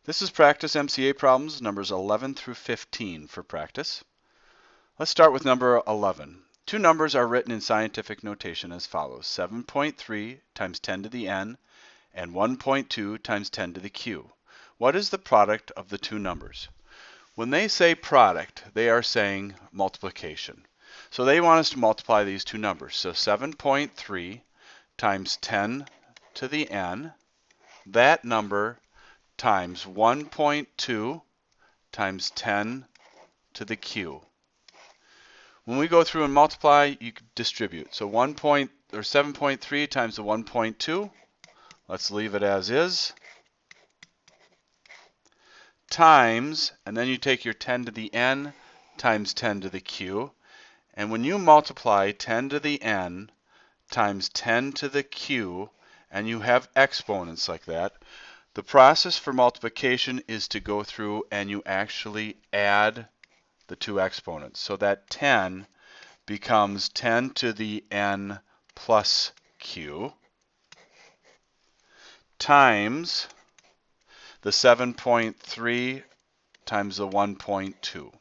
This is practice MCA problems numbers 11 through 15 for practice. Let's start with number 11. Two numbers are written in scientific notation as follows: 7.3 times 10 to the n and 1.2 times 10 to the q. What is the product of the two numbers? When they say product, they are saying multiplication. So they want us to multiply these two numbers. So 7.3 times 10 to the n, that number times 1.2 times 10 to the q. When we go through and multiply, you distribute. So 7.3 times the 1.2, let's leave it as is, times, and then you take your 10 to the n times 10 to the q. And when you multiply 10 to the n times 10 to the q, and you have exponents like that, the process for multiplication is to go through and you actually add the two exponents. So that 10 becomes 10 to the n plus q times the 7.3 times the 1.2.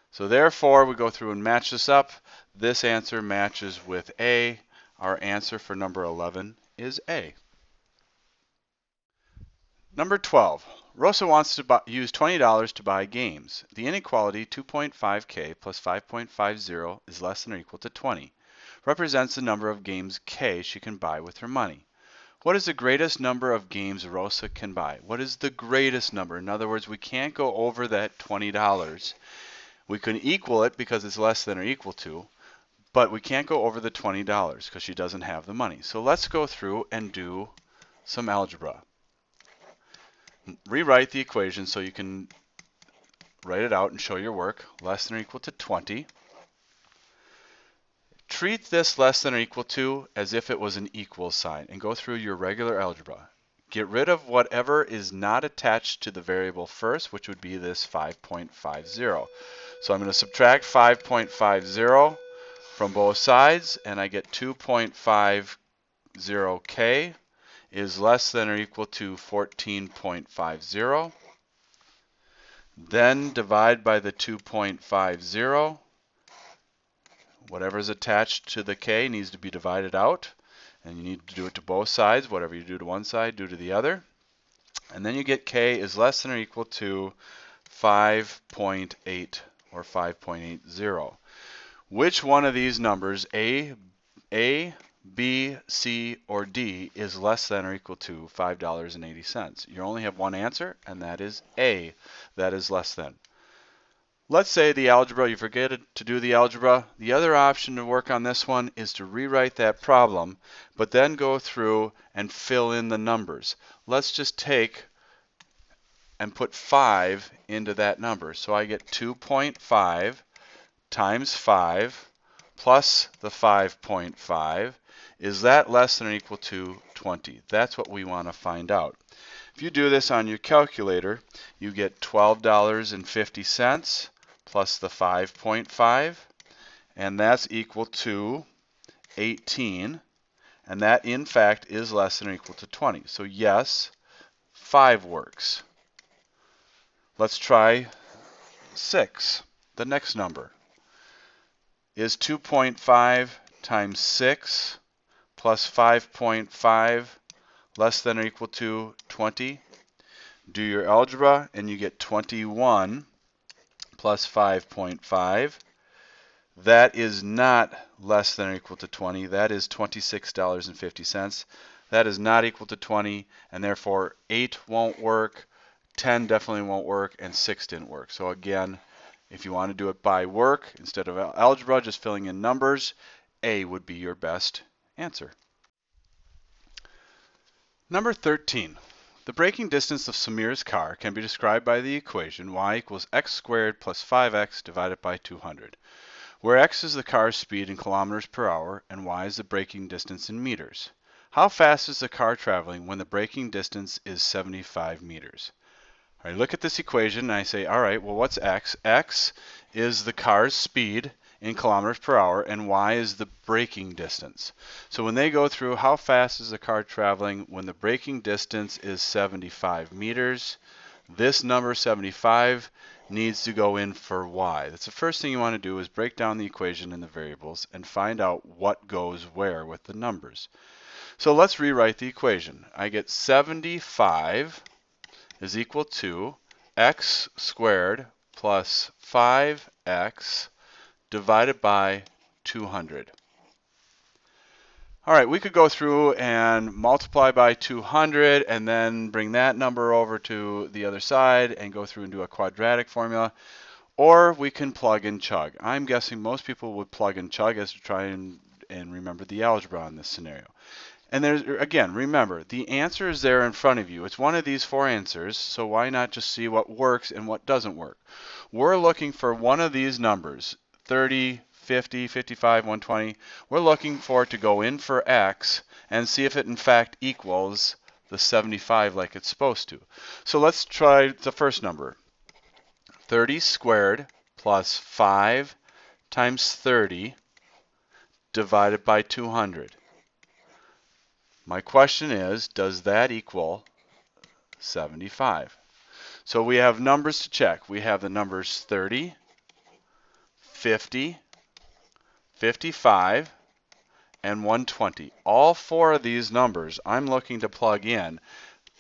So therefore, we go through and match this up. This answer matches with A. Our answer for number 11 is A. Number 12. Rosa wants to use $20 to buy games. The inequality 2.5k plus 5.50 is less than or equal to 20. Represents the number of games k she can buy with her money. What is the greatest number of games Rosa can buy? What is the greatest number? In other words, we can't go over that $20. We can equal it because it's less than or equal to, but we can't go over the $20 because she doesn't have the money. So let's go through and do some algebra. Rewrite the equation so you can write it out and show your work. Less than or equal to 20. Treat this less than or equal to as if it was an equal sign and go through your regular algebra. Get rid of whatever is not attached to the variable first, which would be this 5.50. So I'm going to subtract 5.50 from both sides, and I get 2.50k is less than or equal to 14.50. Then divide by the 2.50. Whatever is attached to the k needs to be divided out. And you need to do it to both sides. Whatever you do to one side, do to the other. And then you get k is less than or equal to 5.8 or 5.80. Which one of these numbers, A, B, C, or D, is less than or equal to $5.80? You only have one answer, and that is A. That is less than. Let's say the algebra, you forget to do the algebra. The other option to work on this one is to rewrite that problem, but then go through and fill in the numbers. Let's just take and put 5 into that number. So I get 2.5 times 5 plus the 5.5. Is that less than or equal to 20? That's what we want to find out. If you do this on your calculator, you get $12.50 plus the 5.5, and that's equal to 18, and that in fact is less than or equal to 20. So yes, 5 works. Let's try 6. The next number is 2.5 times 6 plus 5.5 less than or equal to 20. Do your algebra and you get 21 plus 5.5. That is not less than or equal to 20. That is $26.50. That is not equal to 20, and therefore 8 won't work, 10 definitely won't work, and 6 didn't work. So again, if you want to do it by work instead of algebra, just filling in numbers, A would be your best answer. Number 13. The braking distance of Samir's car can be described by the equation y equals x squared plus 5x divided by 200, where x is the car's speed in kilometers per hour and y is the braking distance in meters. How fast is the car traveling when the braking distance is 75 meters? All right, look at this equation and I say, all right, well, what's x? X is the car's speed in kilometers per hour, and y is the braking distance. So when they go through how fast is the car traveling when the braking distance is 75 meters, this number 75 needs to go in for y. That's the first thing you want to do, is break down the equation in the variables and find out what goes where with the numbers. So let's rewrite the equation. I get 75 is equal to x squared plus 5x divided by 200. All right, we could go through and multiply by 200 and then bring that number over to the other side and go through and do a quadratic formula, or we can plug and chug. I'm guessing most people would plug and chug as to try and remember the algebra in this scenario. And there's, again, remember, the answer is there in front of you. It's one of these four answers, so why not just see what works and what doesn't work? We're looking for one of these numbers, 30, 50, 55, 120. We're looking for it to go in for x and see if it in fact equals the 75 like it's supposed to. So let's try the first number. 30 squared plus 5 times 30 divided by 200. My question is, does that equal 75? So we have numbers to check. We have the numbers 30, 50, 55, and 120. All four of these numbers I'm looking to plug in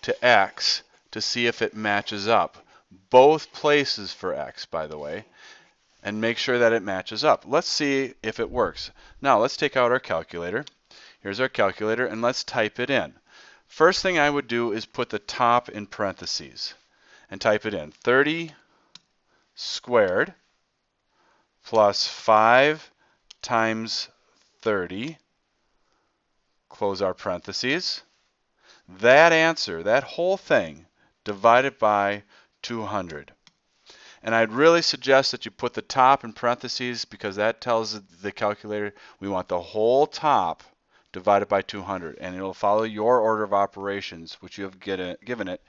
to x to see if it matches up. Both places for x, by the way, and make sure that it matches up. Let's see if it works. Now let's take out our calculator. Here's our calculator, and let's type it in. First thing I would do is put the top in parentheses and type it in. 30 squared plus 5 times 30, close our parentheses. That answer, that whole thing, divided by 200. And I'd really suggest that you put the top in parentheses because that tells the calculator we want the whole top divided by 200, and it'll follow your order of operations which you have given it,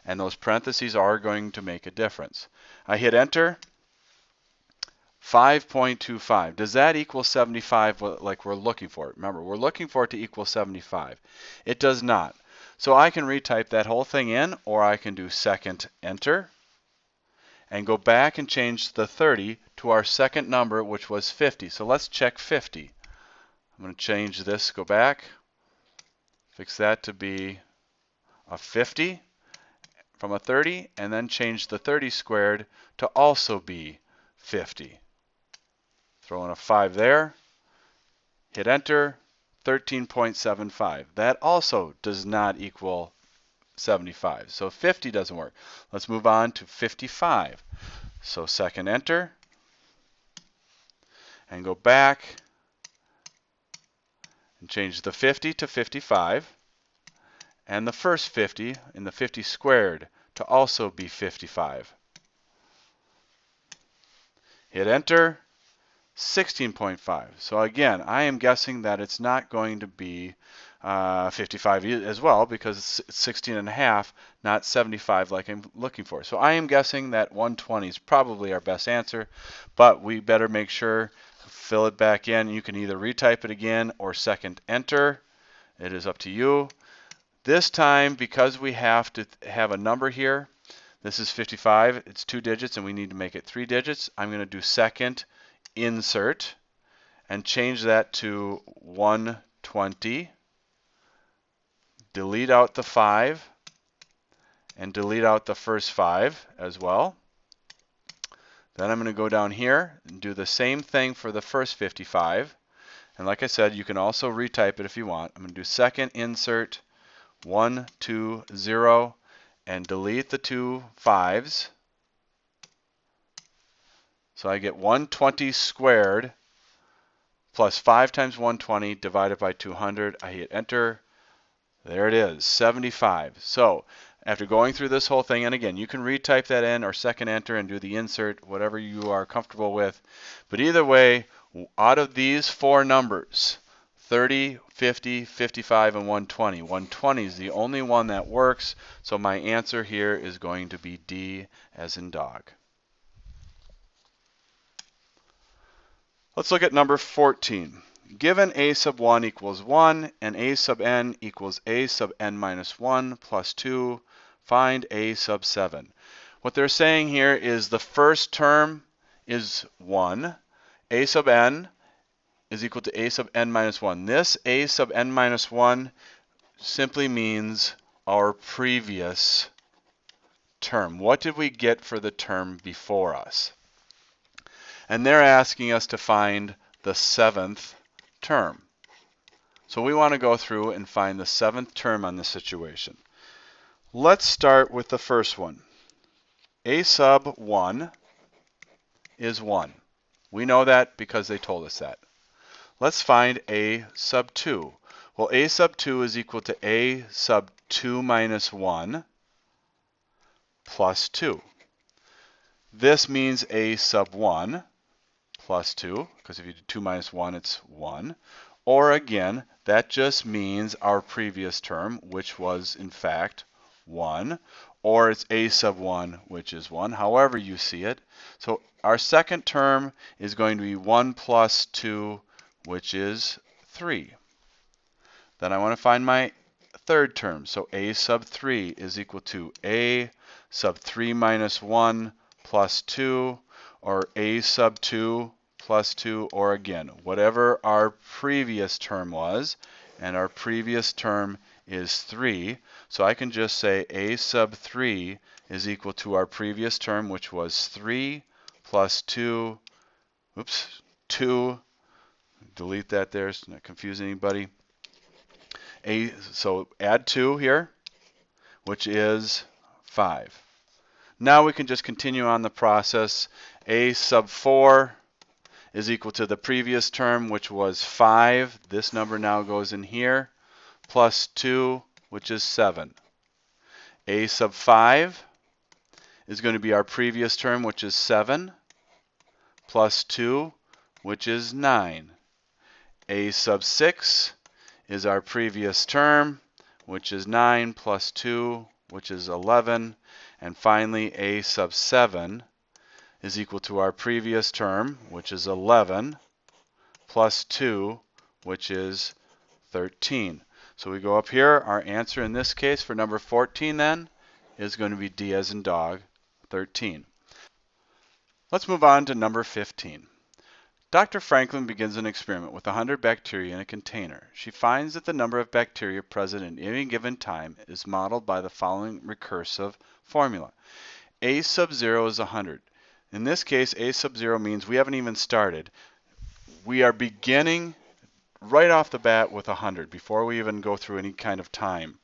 and those parentheses are going to make a difference. I hit enter. 5.25. Does that equal 75 like we're looking for it? Remember, we're looking for it to equal 75. It does not. So I can retype that whole thing in, or I can do second enter and go back and change the 30 to our second number, which was 50. So let's check 50. I'm going to change this, go back, fix that to be a 50 from a 30, and then change the 30 squared to also be 50. Throw in a 5 there, hit enter, 13.75. That also does not equal 75. So 50 doesn't work. Let's move on to 55. So second enter, and go back and change the 50 to 55, and the first 50 in the 50 squared to also be 55. Hit enter, 16.5. So again, I am guessing that it's not going to be 55 as well because it's 16 and a half, not 75 like I'm looking for. So I am guessing that 120 is probably our best answer, but we better make sure fill it back in. You can either retype it again or second enter. It is up to you. This time, because we have to have a number here, this is 55, it's 2 digits and we need to make it 3 digits. I'm going to do second insert and change that to 120. Delete out the 5 and delete out the first 5 as well. Then I'm going to go down here and do the same thing for the first 55. And like I said, you can also retype it if you want. I'm going to do second insert 120 and delete the 2 5s. So I get 120 squared plus 5 times 120 divided by 200. I hit enter. There it is, 75. So after going through this whole thing, and again, you can retype that in or second enter and do the insert, whatever you are comfortable with. But either way, out of these four numbers, 30, 50, 55, and 120, 120 is the only one that works. So my answer here is going to be D as in dog. Let's look at number 14. Given a sub 1 equals 1 and a sub n equals a sub n minus 1 plus 2, find a sub 7. What they're saying here is the first term is 1. A sub n is equal to a sub n minus 1. This a sub n minus 1 simply means our previous term. What did we get for the term before us? And they're asking us to find the 7th term. So we want to go through and find the 7th term on this situation. Let's start with the first one. A sub 1 is 1. We know that because they told us that. Let's find a sub 2. Well, a sub 2 is equal to a sub 2 minus 1 plus 2. This means a sub 1 plus 2, because if you do 2 minus 1, it's 1. Or again, that just means our previous term, which was in fact 1. Or it's a sub 1, which is 1, however you see it. So our second term is going to be 1 plus 2, which is 3. Then I want to find my third term. So a sub 3 is equal to a sub 3 minus 1 plus 2, or a sub 2 plus 2, or again, whatever our previous term was, and our previous term is 3. So I can just say a sub 3 is equal to our previous term, which was 3 plus 2, 2, delete that there, so not confuse anybody. So add 2 here, which is 5. Now we can just continue on the process. A sub 4 is equal to the previous term, which was 5. This number now goes in here, plus 2, which is 7. A sub 5 is going to be our previous term, which is 7, plus 2, which is 9. A sub 6 is our previous term, which is 9, plus 2, which is 11. And finally, a sub 7 is equal to our previous term, which is 11, plus 2, which is 13. So we go up here. Our answer in this case for number 14 then is going to be D as in dog, 13. Let's move on to number 15. Dr. Franklin begins an experiment with 100 bacteria in a container. She finds that the number of bacteria present at any given time is modeled by the following recursive formula. A sub 0 is 100. In this case, a sub 0 means we haven't even started. We are beginning right off the bat with 100 before we even go through any kind of time.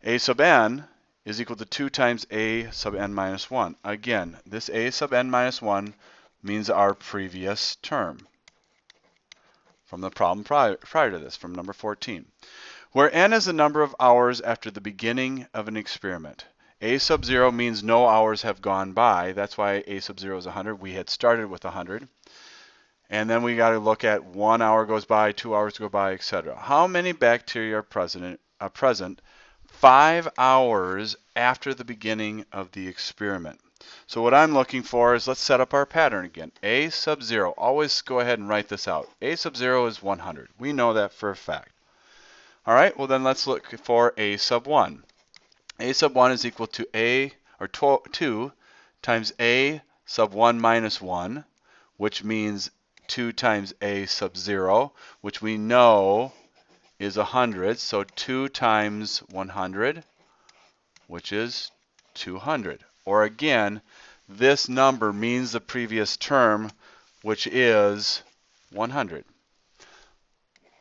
A sub n is equal to 2 times a sub n minus 1. Again, this a sub n minus 1 means our previous term from the problem prior to this, from number 14. Where n is the number of hours after the beginning of an experiment. A sub 0 means no hours have gone by. That's why a sub 0 is 100. We had started with 100. And then we got to look at 1 hour goes by, 2 hours go by, etc. How many bacteria are present 5 hours after the beginning of the experiment? So what I'm looking for is, let's set up our pattern again. A sub 0, always go ahead and write this out. A sub 0 is 100. We know that for a fact. All right, well then let's look for a sub 1. A sub 1 is equal to 2 times a sub 1 minus 1, which means 2 times a sub 0, which we know is 100. So 2 times 100, which is 200. Or again, this number means the previous term, which is 100.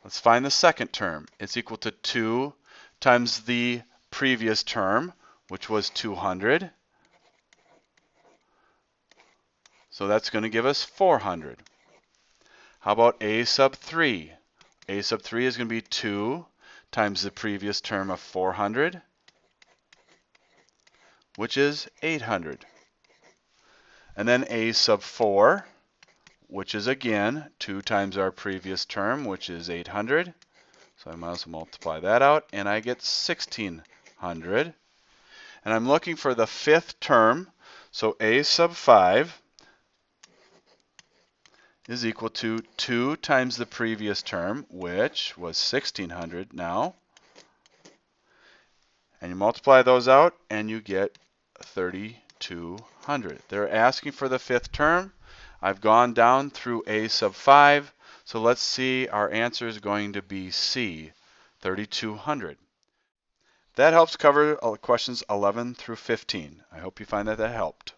Let's find the second term. It's equal to 2 times the previous term, which was 200. So that's going to give us 400. How about a sub 3? A sub 3 is going to be 2 times the previous term of 400, which is 800. And then a sub 4, which is again 2 times our previous term, which is 800. So I might as well multiply that out, and I get 1600. And I'm looking for the fifth term, so a sub 5 is equal to 2 times the previous term, which was 1,600 now. And you multiply those out, and you get 3,200. They're asking for the fifth term. I've gone down through a sub 5, so let's see, our answer is going to be C, 3,200. That helps cover questions 11 through 15. I hope you find that helped.